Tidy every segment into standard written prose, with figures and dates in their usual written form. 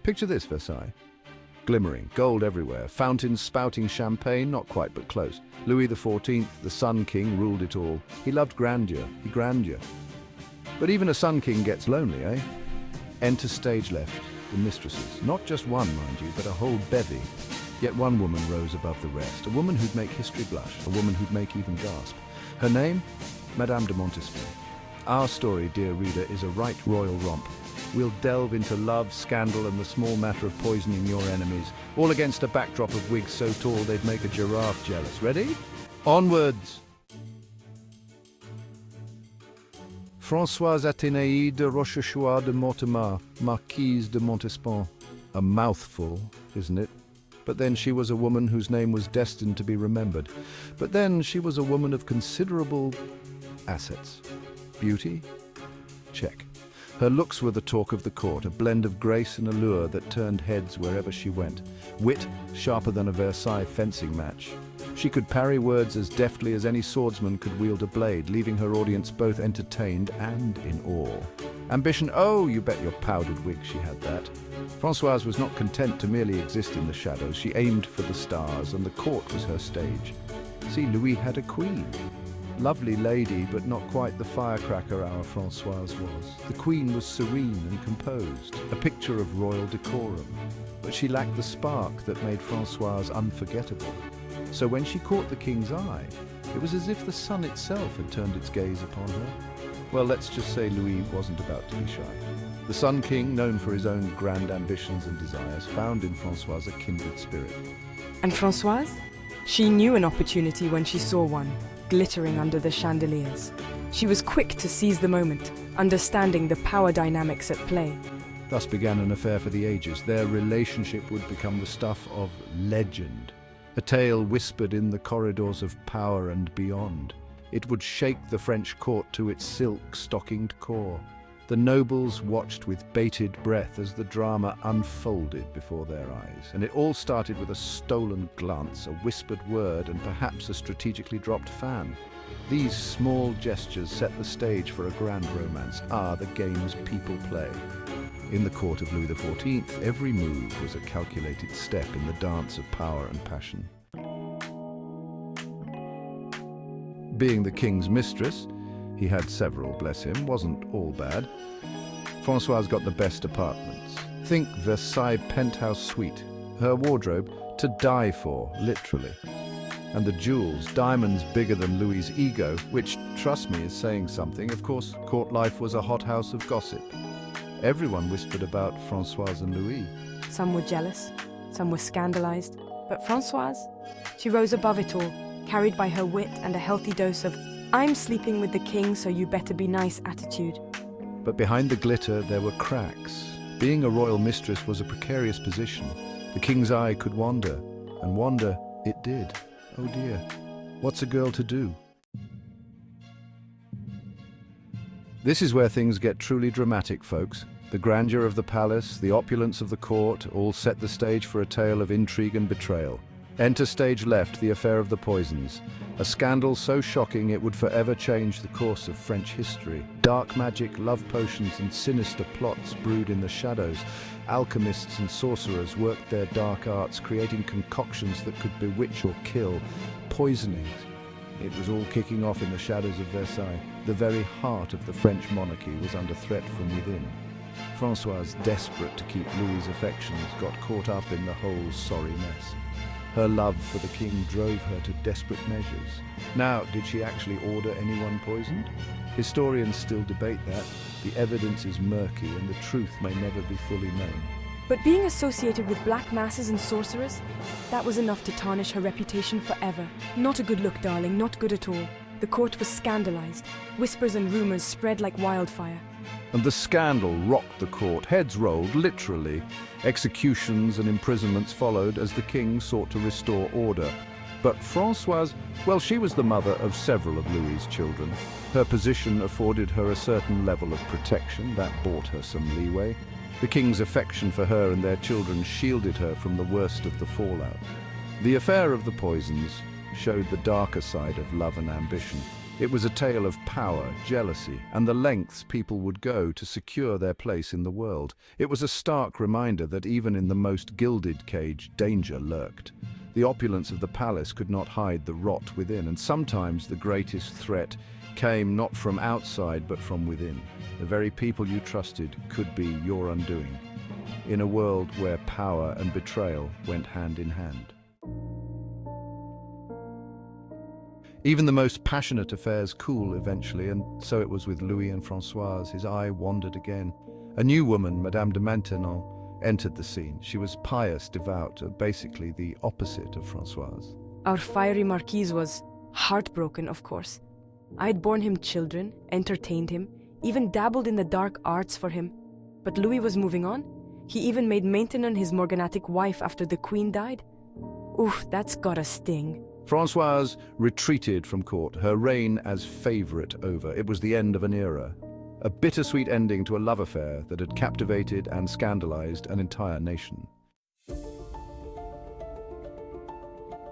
Picture this, Versailles. Glimmering, gold everywhere, fountains spouting champagne, not quite but close. Louis XIV, the Sun King, ruled it all. He loved grandeur. But even a Sun King gets lonely, eh? Enter stage left, the mistresses. Not just one, mind you, but a whole bevy. Yet one woman rose above the rest, a woman who'd make history blush, a woman who'd make even gasp. Her name? Madame de Montespan. Our story, dear reader, is a right royal romp. We'll delve into love, scandal, and the small matter of poisoning your enemies, all against a backdrop of wigs so tall they'd make a giraffe jealous. Ready? Onwards! Françoise Athénaïde de Rochechouart de Mortemart, Marquise de Montespan. A mouthful, isn't it? But then she was a woman whose name was destined to be remembered. But then she was a woman of considerable assets. Beauty? Check. Her looks were the talk of the court, a blend of grace and allure that turned heads wherever she went. Wit, sharper than a Versailles fencing match. She could parry words as deftly as any swordsman could wield a blade, leaving her audience both entertained and in awe. Ambition, oh, you bet your powdered wig she had that. Françoise was not content to merely exist in the shadows. She aimed for the stars, and the court was her stage. See, Louis had a queen. Lovely lady, but not quite the firecracker our Françoise was. The queen was serene and composed, a picture of royal decorum. But she lacked the spark that made Françoise unforgettable. So when she caught the king's eye, it was as if the sun itself had turned its gaze upon her. Well, let's just say Louis wasn't about to be shy. The Sun King, known for his own grand ambitions and desires, found in Françoise a kindred spirit. And Françoise? She knew an opportunity when she saw one, glittering under the chandeliers. She was quick to seize the moment, understanding the power dynamics at play. Thus began an affair for the ages. Their relationship would become the stuff of legend, a tale whispered in the corridors of power and beyond. It would shake the French court to its silk-stockinged core. The nobles watched with bated breath as the drama unfolded before their eyes. And it all started with a stolen glance, a whispered word, and perhaps a strategically dropped fan. These small gestures set the stage for a grand romance. The games people play. In the court of Louis XIV, every move was a calculated step in the dance of power and passion. Being the king's mistress, he had several, bless him, wasn't all bad. Françoise got the best apartments. Think Versailles penthouse suite. Her wardrobe, to die for, literally. And the jewels, diamonds bigger than Louis's ego, which, trust me, is saying something. Of course, court life was a hothouse of gossip. Everyone whispered about Françoise and Louis. Some were jealous, some were scandalized. But Françoise, she rose above it all, carried by her wit and a healthy dose of "I'm sleeping with the king, so you better be nice" attitude. But behind the glitter there were cracks. Being a royal mistress was a precarious position. The king's eye could wander, and wander it did. Oh dear, what's a girl to do? This is where things get truly dramatic, folks. The grandeur of the palace, the opulence of the court, all set the stage for a tale of intrigue and betrayal. Enter stage left, the affair of the poisons. A scandal so shocking it would forever change the course of French history. Dark magic, love potions, and sinister plots brewed in the shadows. Alchemists and sorcerers worked their dark arts, creating concoctions that could bewitch or kill. Poisonings. It was all kicking off in the shadows of Versailles. The very heart of the French monarchy was under threat from within. Françoise, desperate to keep Louis's affections, got caught up in the whole sorry mess. Her love for the king drove her to desperate measures. Now, did she actually order anyone poisoned? Historians still debate that. The evidence is murky and the truth may never be fully known. But being associated with black masses and sorcerers, that was enough to tarnish her reputation forever. Not a good look, darling, not good at all. The court was scandalized. Whispers and rumors spread like wildfire. And the scandal rocked the court. Heads rolled, literally. Executions and imprisonments followed as the king sought to restore order. But Françoise, well, she was the mother of several of Louis's children. Her position afforded her a certain level of protection. That bought her some leeway. The king's affection for her and their children shielded her from the worst of the fallout. The affair of the poisons showed the darker side of love and ambition. It was a tale of power, jealousy, and the lengths people would go to secure their place in the world. It was a stark reminder that even in the most gilded cage, danger lurked. The opulence of the palace could not hide the rot within, and sometimes the greatest threat came not from outside but from within. The very people you trusted could be your undoing, in a world where power and betrayal went hand in hand. Even the most passionate affairs cool eventually, and so it was with Louis and Françoise. His eye wandered again. A new woman, Madame de Maintenon, entered the scene. She was pious, devout, basically the opposite of Françoise. Our fiery marquise was heartbroken, of course. I had borne him children, entertained him, even dabbled in the dark arts for him. But Louis was moving on. He even made Maintenon his morganatic wife after the Queen died. Oof, that's got a sting. Françoise retreated from court, her reign as favourite over. It was the end of an era, a bittersweet ending to a love affair that had captivated and scandalized an entire nation.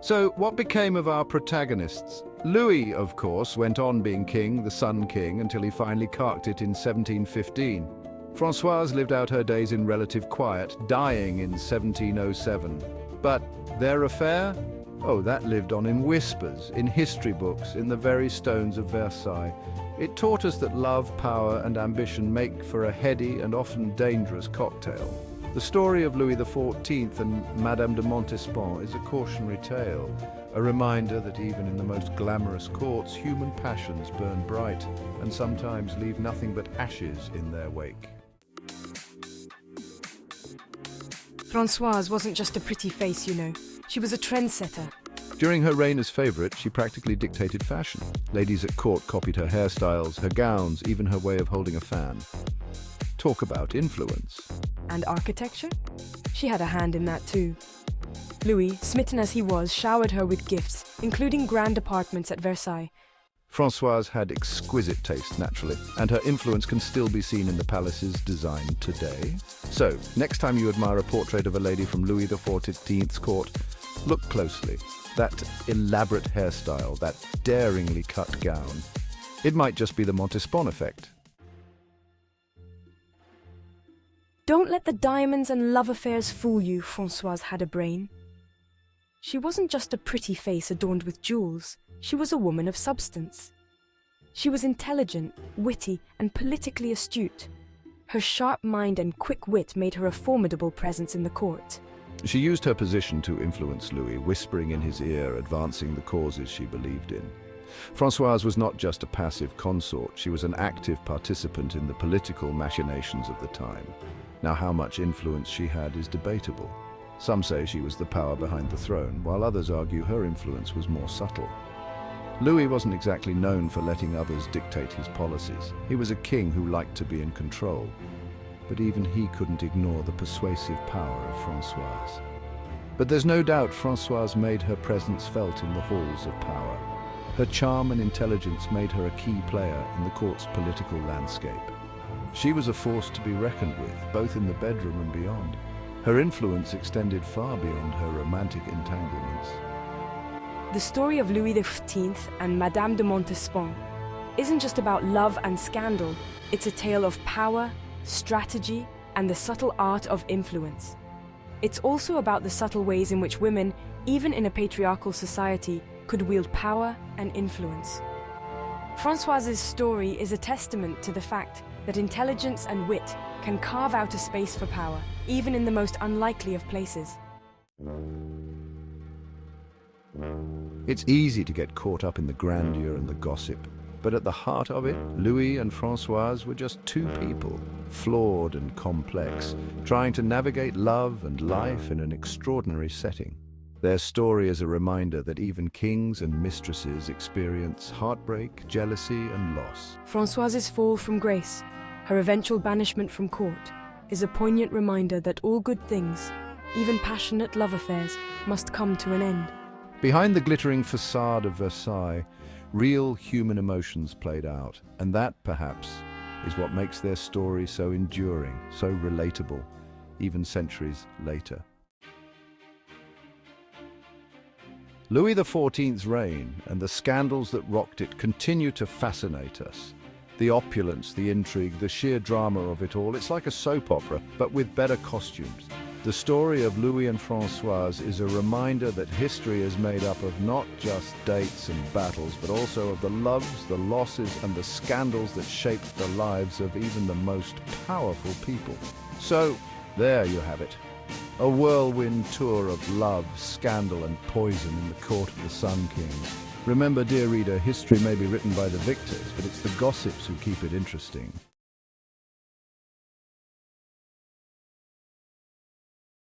So, what became of our protagonists? Louis, of course, went on being king, the Sun King, until he finally carked it in 1715. Françoise lived out her days in relative quiet, dying in 1707. But their affair? Oh, that lived on in whispers, in history books, in the very stones of Versailles. It taught us that love, power, and ambition make for a heady and often dangerous cocktail. The story of Louis XIV and Madame de Montespan is a cautionary tale, a reminder that even in the most glamorous courts, human passions burn bright and sometimes leave nothing but ashes in their wake. Françoise wasn't just a pretty face, you know. She was a trendsetter. During her reign as favourite, she practically dictated fashion. Ladies at court copied her hairstyles, her gowns, even her way of holding a fan. Talk about influence. And architecture? She had a hand in that too. Louis, smitten as he was, showered her with gifts, including grand apartments at Versailles. Françoise had exquisite taste, naturally, and her influence can still be seen in the palace's design today. So, next time you admire a portrait of a lady from Louis XIV's court, look closely. That elaborate hairstyle, that daringly cut gown. It might just be the Montespan effect. Don't let the diamonds and love affairs fool you, Françoise had a brain. She wasn't just a pretty face adorned with jewels. She was a woman of substance. She was intelligent, witty, and politically astute. Her sharp mind and quick wit made her a formidable presence in the court. She used her position to influence Louis, whispering in his ear, advancing the causes she believed in. Françoise was not just a passive consort, she was an active participant in the political machinations of the time. Now, how much influence she had is debatable. Some say she was the power behind the throne, while others argue her influence was more subtle. Louis wasn't exactly known for letting others dictate his policies. He was a king who liked to be in control. But even he couldn't ignore the persuasive power of Françoise. But there's no doubt Françoise made her presence felt in the halls of power. Her charm and intelligence made her a key player in the court's political landscape. She was a force to be reckoned with, both in the bedroom and beyond. Her influence extended far beyond her romantic entanglements. The story of Louis XV and Madame de Montespan isn't just about love and scandal. It's a tale of power, strategy, and the subtle art of influence. It's also about the subtle ways in which women, even in a patriarchal society, could wield power and influence. Françoise's story is a testament to the fact that intelligence and wit can carve out a space for power, even in the most unlikely of places. It's easy to get caught up in the grandeur and the gossip, but at the heart of it, Louis and Françoise were just two people, flawed and complex, trying to navigate love and life in an extraordinary setting. Their story is a reminder that even kings and mistresses experience heartbreak, jealousy, and loss. Françoise's fall from grace, her eventual banishment from court, is a poignant reminder that all good things, even passionate love affairs, must come to an end. Behind the glittering facade of Versailles, real human emotions played out, and that, perhaps, is what makes their story so enduring, so relatable, even centuries later. Louis XIV's reign and the scandals that rocked it continue to fascinate us. The opulence, the intrigue, the sheer drama of it all, it's like a soap opera, but with better costumes. The story of Louis and Françoise is a reminder that history is made up of not just dates and battles, but also of the loves, the losses, and the scandals that shaped the lives of even the most powerful people. So, there you have it. A whirlwind tour of love, scandal, and poison in the court of the Sun King. Remember, dear reader, history may be written by the victors, but it's the gossips who keep it interesting.